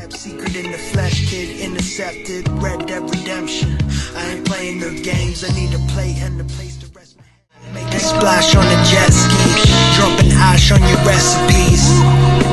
Secret in the flesh, kid, intercepted, Red Dead Redemption. I ain't playing no games, I need a plate and a place to rest my head. Make a splash on a jet ski, dropping ash on your recipes.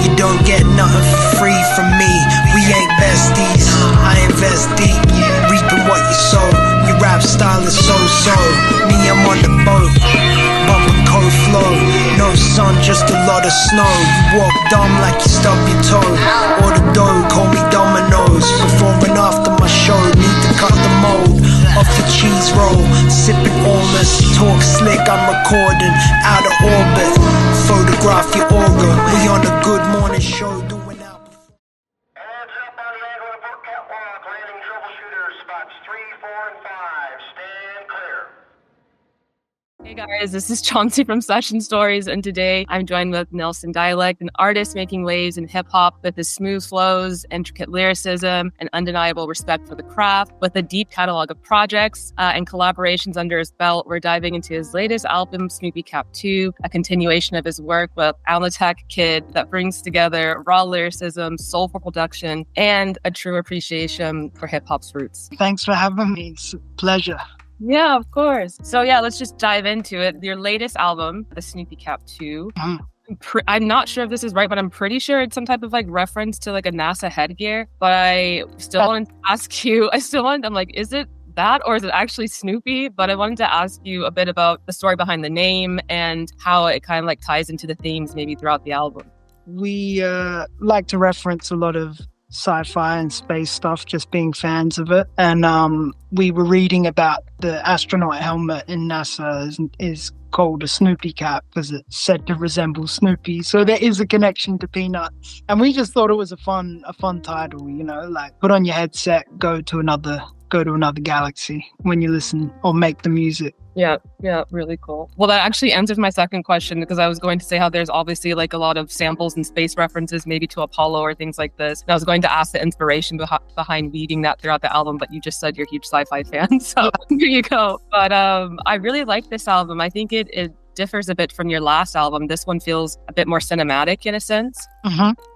You don't get nothing for free from me, we ain't besties. I invest deep, reaping what you sow. Your rap style is so-so, me I'm on the boat, bumping cold flow. No sun, just a lot of snow. You walk dumb like you stub your toe. Or the dough, call me Domino's. Before and after my show, need to cut the mold off the cheese roll. Sipping almost, talk slick, I'm recording out of orbit. Photograph your aura, we on a good morning show doing out. Hands up on the angle of the catwalk, landing troubleshooters, spots 3, 4, and 5. Stand clear. Hey guys, this is Chauncey from Session Stories, and today I'm joined with Nelson Dialect, an artist making waves in hip-hop with his smooth flows, intricate lyricism, and undeniable respect for the craft. With a deep catalog of projects and collaborations under his belt, we're diving into his latest album, Snoopy Cap 2, a continuation of his work with Alnatech Kid that brings together raw lyricism, soulful production, and a true appreciation for hip-hop's roots. Thanks for having me. It's a pleasure. Yeah, of course. So yeah, let's just dive into it. Your latest album, the Snoopy Cap 2. I'm not sure if this is right, but I'm pretty sure it's some type of like reference to like a NASA headgear. But I still wanted to ask you, I'm like, is it that or is it actually Snoopy? But I wanted to ask you a bit about the story behind the name and how it kind of like ties into the themes maybe throughout the album. We like to reference a lot of sci-fi and space stuff, just being fans of it. And we were reading about the astronaut helmet in NASA is called a Snoopy Cap because it's said to resemble Snoopy. So there is a connection to Peanuts. And we just thought it was a fun title, you know, like put on your headset, go to another galaxy when you listen or make the music. Yeah, really cool. Well, that actually answers my second question because I was going to say how there's obviously like a lot of samples and space references maybe to Apollo or things like this. And I was going to ask the inspiration behind weaving that throughout the album, but you just said you're a huge sci-fi fan, so here you go. But I really like this album. I think it differs a bit from your last album. This one feels a bit more cinematic in a sense.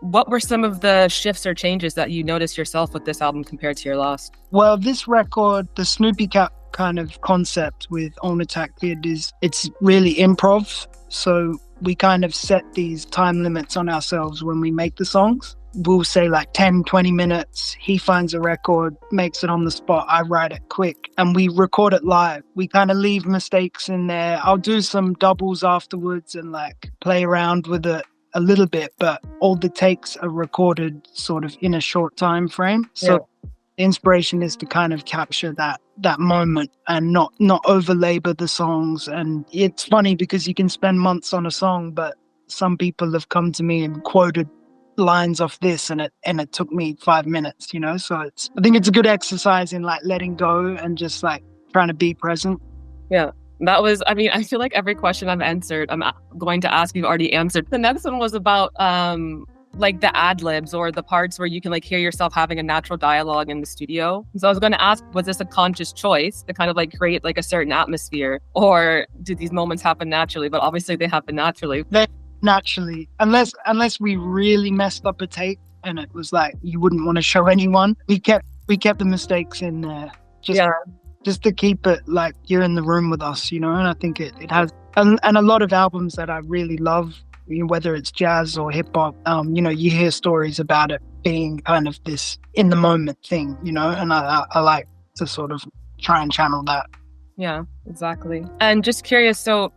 What were some of the shifts or changes that you noticed yourself with this album compared to your last? Well, this record, the Snoopy Cap kind of concept with Alnatech Kid it's really improv. So we kind of set these time limits on ourselves when we make the songs. We'll say like 10, 20 minutes. He finds a record, makes it on the spot. I write it quick and we record it live. We kind of leave mistakes in there. I'll do some doubles afterwards and like play around with it a little bit, but all the takes are recorded sort of in a short time frame. So the inspiration is to kind of capture that moment and not over-labor the songs. And it's funny because you can spend months on a song, but some people have come to me and quoted lines off this and it took me 5 minutes, you know. So I think it's a good exercise in like letting go and just like trying to be present. Yeah. That was, I mean, I feel like every question I'm going to ask you've already answered. The next one was about like the ad-libs or the parts where you can like hear yourself having a natural dialogue in the studio. So I was going to ask, was this a conscious choice to kind of like create like a certain atmosphere, or did these moments happen naturally? But obviously they happen naturally. Naturally, unless we really messed up a take and it was like you wouldn't want to show anyone. We kept the mistakes in there just to keep it like you're in the room with us, you know. And I think it has and a lot of albums that I really love, you know, whether it's jazz or hip hop, you know, you hear stories about it being kind of this in the moment thing, you know, and I like to sort of try and channel that. Yeah, exactly. And just curious, so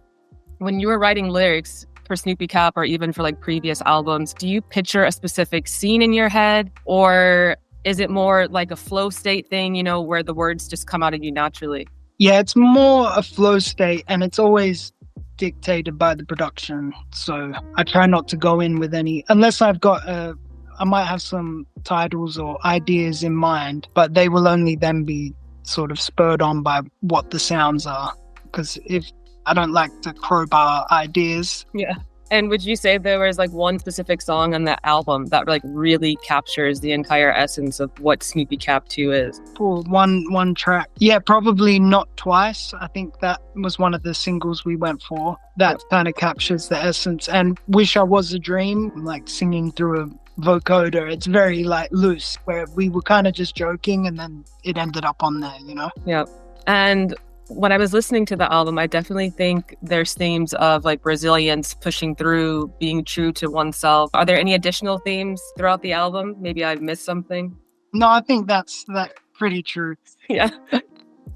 when you were writing lyrics for Snoopy Cap or even for like previous albums, do you picture a specific scene in your head, or is it more like a flow state thing, you know, where the words just come out of you naturally? Yeah, it's more a flow state and it's always dictated by the production. So I try not to go in with any, unless I've got I might have some titles or ideas in mind, but they will only then be sort of spurred on by what the sounds are. Because if I don't like to crowbar ideas. Yeah. And would you say there was like one specific song on that album that like really captures the entire essence of what Snoopy Cap 2 is? For one track. Yeah, probably Not Twice. I think that was one of the singles we went for. That kind of captures the essence. And Wish I Was a Dream, like singing through a vocoder. It's very like loose, where we were kind of just joking and then it ended up on there, you know? Yeah. And when I was listening to the album, I definitely think there's themes of like resilience, pushing through, being true to oneself. Are there any additional themes throughout the album? Maybe I've missed something. No, I think that's pretty true. Yeah.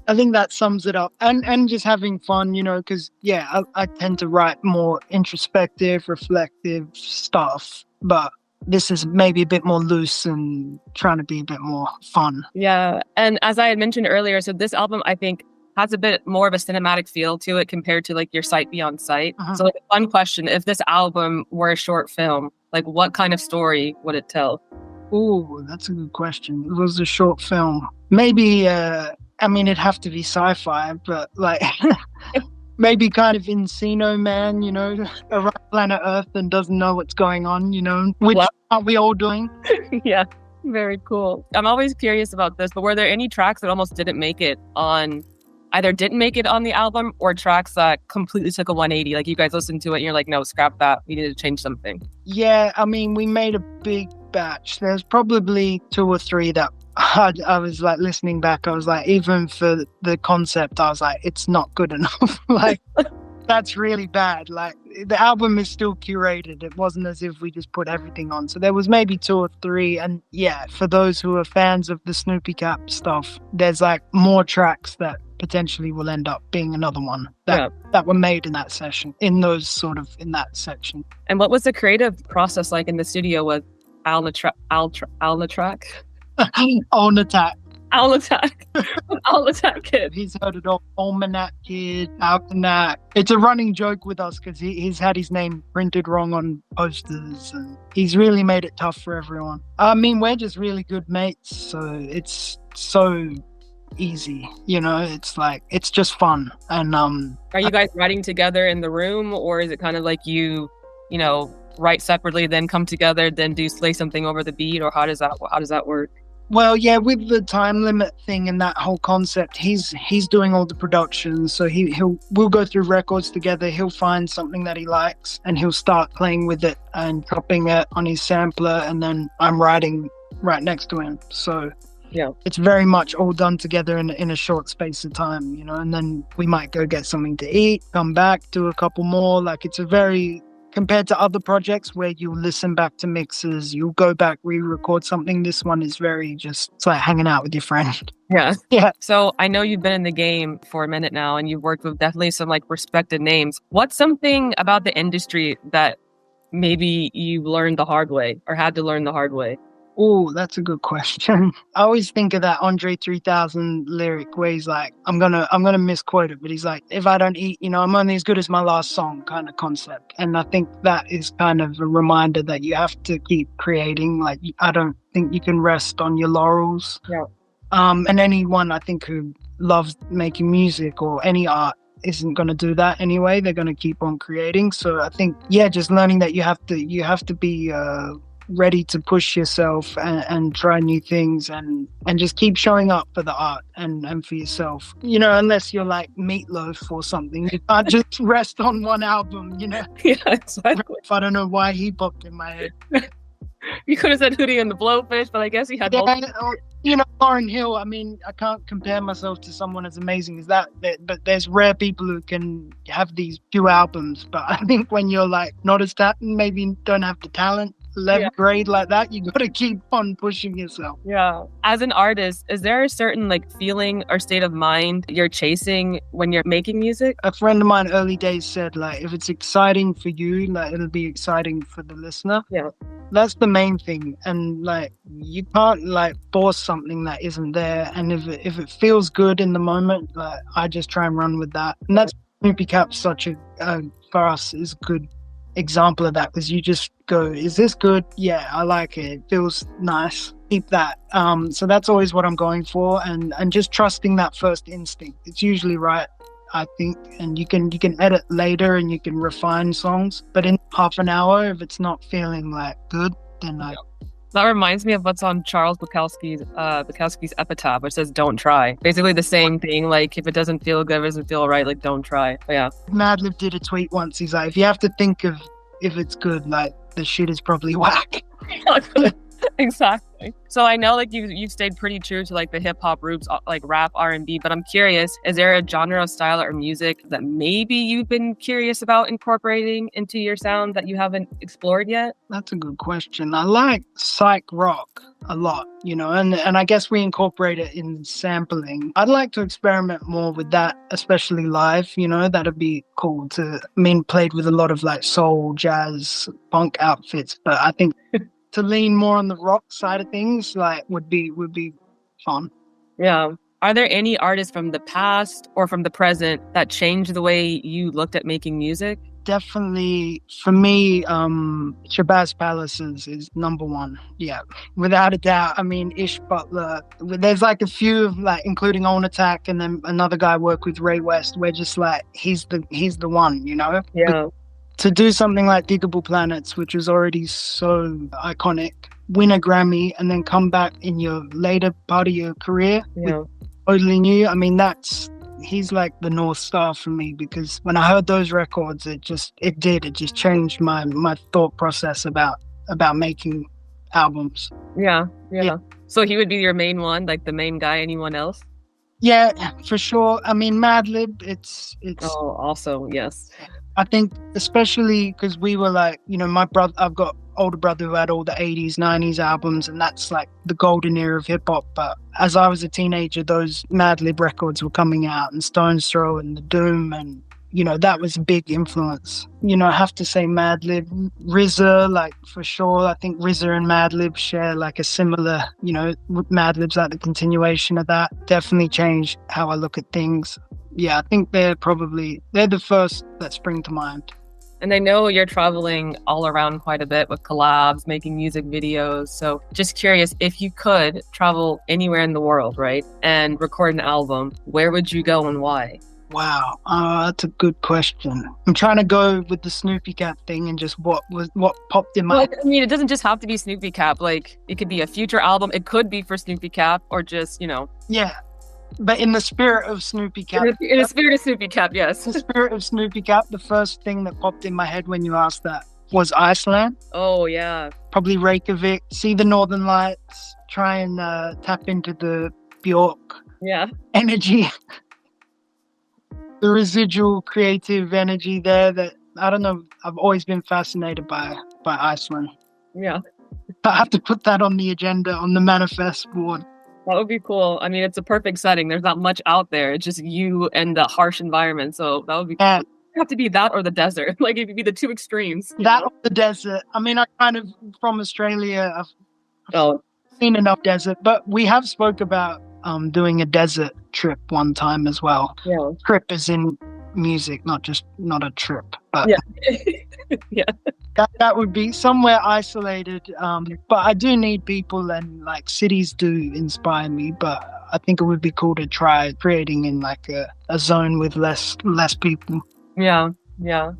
I think that sums it up. And just having fun, you know, because, yeah, I tend to write more introspective, reflective stuff. But this is maybe a bit more loose and trying to be a bit more fun. Yeah. And as I had mentioned earlier, so this album, I think, has a bit more of a cinematic feel to it compared to like your Sight Beyond Sight. Uh-huh. So like a fun question, if this album were a short film, like what kind of story would it tell? Oh, that's a good question. It was a short film. Maybe, I mean, it'd have to be sci-fi, but like maybe kind of Encino Man, you know, around planet Earth and doesn't know what's going on, you know, which aren't we all doing? Yeah, very cool. I'm always curious about this, but were there any tracks that almost didn't make it on, either didn't make it on the album or tracks that completely took a 180? Like you guys listened to it and you're like, no, scrap that. We need to change something. Yeah, I mean, we made a big batch. There's probably 2 or 3 that I was like listening back. I was like, even for the concept, I was like, it's not good enough. Like, that's really bad. Like, the album is still curated. It wasn't as if we just put everything on. So there was maybe 2 or 3. And yeah, for those who are fans of the Snoopy Cap stuff, there's like more tracks that potentially will end up being another one that were made in that session, in that section. And what was the creative process like in the studio with Alnatrack? Alnatrack. Alnatrack Kid. He's heard it all. Almanac Kid, Almanac. It's a running joke with us because he's had his name printed wrong on posters and he's really made it tough for everyone. I mean, we're just really good mates, so it's so easy, you know. It's like, it's just fun. And are you guys writing together in the room, or is it kind of like you know, write separately, then come together, then play something over the beat, or how does that work? Well, yeah, with the time limit thing and that whole concept, he's doing all the production. So we'll go through records together. He'll find something that he likes and he'll start playing with it and dropping it on his sampler, and then I'm writing right next to him. So yeah, it's very much all done together in a short space of time, you know. And then we might go get something to eat, come back, do a couple more. Like, it's a very, compared to other projects where you listen back to mixes, you'll go back, re-record something. This one is very just, it's like hanging out with your friend. Yeah. Yeah. So I know you've been in the game for a minute now and you've worked with definitely some like respected names. What's something about the industry that maybe you learned the hard way or had to learn the hard way? Oh, that's a good question. I always think of that Andre 3000 lyric where he's like, I'm gonna misquote it, but he's like, if I don't eat, you know, I'm only as good as my last song kind of concept. And I think that is kind of a reminder that you have to keep creating. Like, I don't think you can rest on your laurels. Yeah. And anyone, I think, who loves making music or any art isn't going to do that anyway. They're going to keep on creating. So I think, yeah, just learning that you have to be ready to push yourself and try new things and just keep showing up for the art and for yourself, you know, unless you're like Meatloaf or something. You can't just rest on one album, you know. Yeah, exactly. I don't know why he popped in my head. You could have said Hootie and the Blowfish, but I guess he had you know, Lauryn Hill. I mean, I can't compare myself to someone as amazing as that, but there's rare people who can have these few albums. But I think when you're like not as maybe don't have the talent, 11th grade like that, you got to keep on pushing yourself. Yeah. As an artist, is there a certain like feeling or state of mind you're chasing when you're making music? A friend of mine early days said, like, if it's exciting for you, like, it'll be exciting for the listener. Yeah. That's the main thing. And like, you can't like force something that isn't there. And if it feels good in the moment, like, I just try and run with that. And that's Snoopy Cap, such a for us is a good example of that, because you just go, is this good? Yeah, I like it. It feels nice. Keep that. So that's always what I'm going for, and just trusting that first instinct. It's usually right, I think. And you can edit later and you can refine songs, but in half an hour, if it's not feeling like good, then That reminds me of what's on Charles Bukowski's epitaph, which says, don't try. Basically the same thing, like, if it doesn't feel good, it doesn't feel right, like, don't try. But yeah. Madlib did a tweet once, he's like, if you have to think of if it's good, like, the shit is probably whack. Exactly. So I know like you've stayed pretty true to like the hip hop roots, like rap, R&B, but I'm curious, is there a genre of style or music that maybe you've been curious about incorporating into your sound that you haven't explored yet? That's a good question. I like psych rock a lot, and I guess we incorporate it in sampling. I'd like to experiment more with that, especially live, that'd be cool played with a lot of like soul, jazz, funk outfits, but I think to lean more on the rock side of things, like would be fun. Yeah. Are there any artists from the past or from the present that changed the way you looked at making music? Definitely, for me, Shabazz Palaces is number one. Yeah, without a doubt. I mean, Ish Butler. There's like a few, like including On Attack, and then another guy I work with, Ray West. We're just like he's the one, Yeah. But to do something like Diggable Planets, which was already so iconic, win a Grammy, and then come back in your later part of your career with totally new. I mean, he's like the North Star for me, because when I heard those records, it just changed my thought process about making albums. Yeah. So he would be your main one, like the main guy. Anyone else? Yeah, for sure. I mean, Madlib, it's also, yes. I think especially because we were like, my brother, I've got older brother who had all the 80s, 90s albums, and that's like the golden era of hip hop. But as I was a teenager, those Madlib records were coming out, and Stone's Throw and The Doom, and that was a big influence. I have to say Madlib, RZA, like for sure. I think RZA and Madlib share like a similar, Madlib's like the continuation of that. Definitely changed how I look at things. Yeah, I think they're the first that spring to mind. And I know you're traveling all around quite a bit with collabs, making music videos. So just curious, if you could travel anywhere in the world, right, and record an album, where would you go and why? Wow, that's a good question. I'm trying to go with the Snoopy Cap thing and just what popped in my head. I mean, it doesn't just have to be Snoopy Cap. Like, it could be a future album. It could be for Snoopy Cap, or just, Yeah. But in the spirit of Snoopy Cap. In the spirit of Snoopy Cap, yes. The spirit of Snoopy Cap, the first thing that popped in my head when you asked that was Iceland. Oh, yeah. Probably Reykjavik, see the Northern Lights, try and tap into the Bjork energy. The residual creative energy there that, I don't know, I've always been fascinated by Iceland. Yeah. I have to put that on the agenda, on the manifest board. That would be cool. I mean, it's a perfect setting. There's not much out there. It's just you and the harsh environment. So that would be cool. It would have to be that or the desert. Like, it would be the two extremes. That or the desert. I mean, I kind of, from Australia, I've seen enough desert. But we have spoke about doing a desert trip one time as well. Yeah. Trip is in music, not a trip. But yeah. That would be somewhere isolated. But I do need people, and like cities do inspire me. But I think it would be cool to try creating in like a zone with less people. Yeah.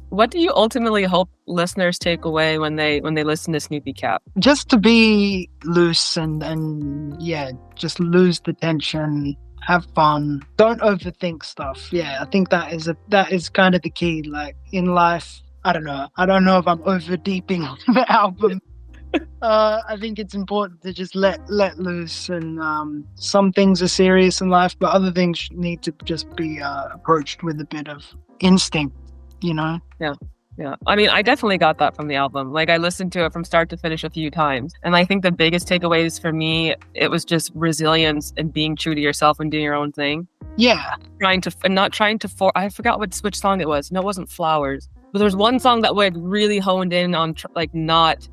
What do you ultimately hope listeners take away when they listen to Snoopy Cap? Just to be loose and just lose the tension. Have fun. Don't overthink stuff. Yeah, I think that is kind of the key. Like in life, I don't know if I'm over deeping the album. I think it's important to just let loose, and some things are serious in life, but other things need to just be approached with a bit of instinct, Yeah. I mean, I definitely got that from the album. Like, I listened to it from start to finish a few times. And I think the biggest takeaways for me, it was just resilience and being true to yourself and doing your own thing. Yeah. I forgot which song it was. No, it wasn't Flowers. But there was one song that would really honed in on not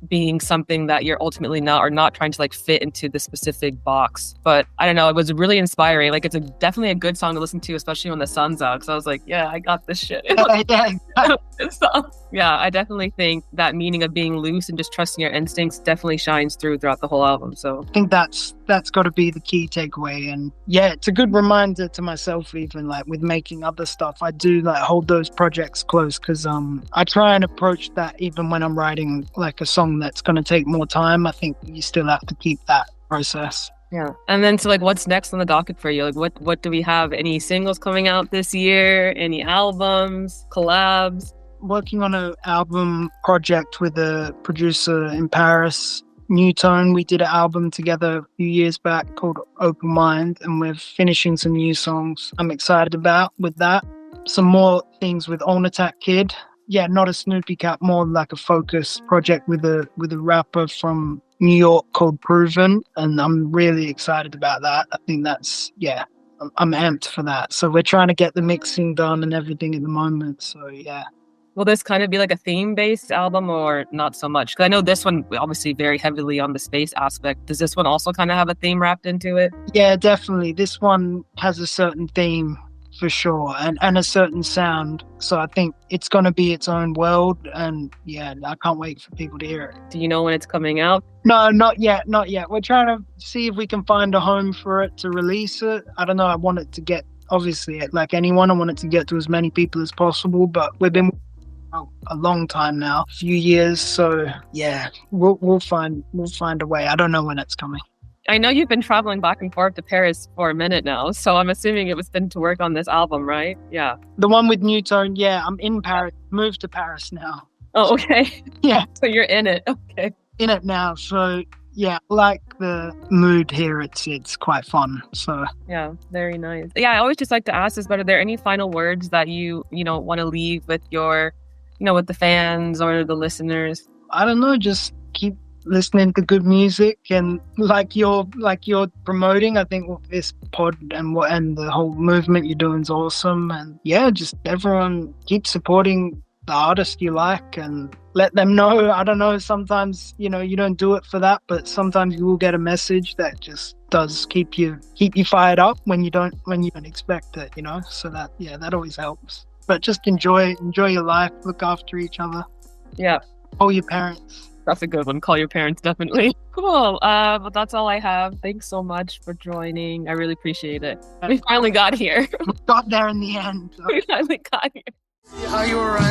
being something that you're ultimately not, or not trying to like fit into the specific box. But I don't know, it was really inspiring. Like, it's definitely a good song to listen to, especially when the sun's out. So I was like, yeah, I got this shit. Yeah, I definitely think that meaning of being loose and just trusting your instincts definitely shines throughout the whole album. So I think that's got to be the key takeaway. And yeah, it's a good reminder to myself, even like with making other stuff. I do like hold those projects close, because I try and approach that even when I'm writing like a song that's going to take more time. I think you still have to keep that process. Yeah. And then so like, what's next on the docket for you? Like, what do we have? Any singles coming out this year? Any albums, collabs? working on an album project with a producer in Paris, New Tone. We did an album together a few years back called Open Mind, and we're finishing some new songs I'm excited about with that. Some more things with Attack Kid. Yeah, not a Snoopy Cap, more like a focus project with a rapper from New York called Proven, and I'm really excited about that. I think that's, yeah, I'm amped for that. So we're trying to get the mixing done and everything at the moment. So yeah. Will this kind of be like a theme-based album or not so much? Because I know this one obviously very heavily on the space aspect. Does this one also kind of have a theme wrapped into it? Yeah, definitely. This one has a certain theme for sure, and a certain sound. So I think it's going to be its own world, and yeah, I can't wait for people to hear it. Do you know when it's coming out? No, not yet. We're trying to see if we can find a home for it to release it. I don't know. I want it to get, obviously, like anyone, I want it to get to as many people as possible, but we've been a long time now, a few years. So yeah, we'll find a way. I don't know when it's coming. I know you've been traveling back and forth to Paris for a minute now, so I'm assuming it was been to work on this album, right? Yeah. The one with New Tone, yeah, I'm in Paris, moved to Paris now. Oh, okay. Yeah. So you're in it. Okay. In it now. So yeah, like the mood here, it's quite fun. So yeah, very nice. Yeah, I always just like to ask this, but are there any final words that you want to leave with your, with the fans or the listeners? I don't know, just keep listening to good music, and like you're promoting, I think this pod and the whole movement you're doing is awesome. And yeah, just everyone keep supporting the artist you like and let them know. I don't know, sometimes you don't do it for that, but sometimes you will get a message that just does keep you fired up when you don't expect it, so that always helps. But just enjoy your life, look after each other. Yeah. Call your parents. That's a good one. Call your parents, definitely. Cool. But that's all I have. Thanks so much for joining. I really appreciate it. We finally got here. We got there in the end. We finally got here. Are you alright?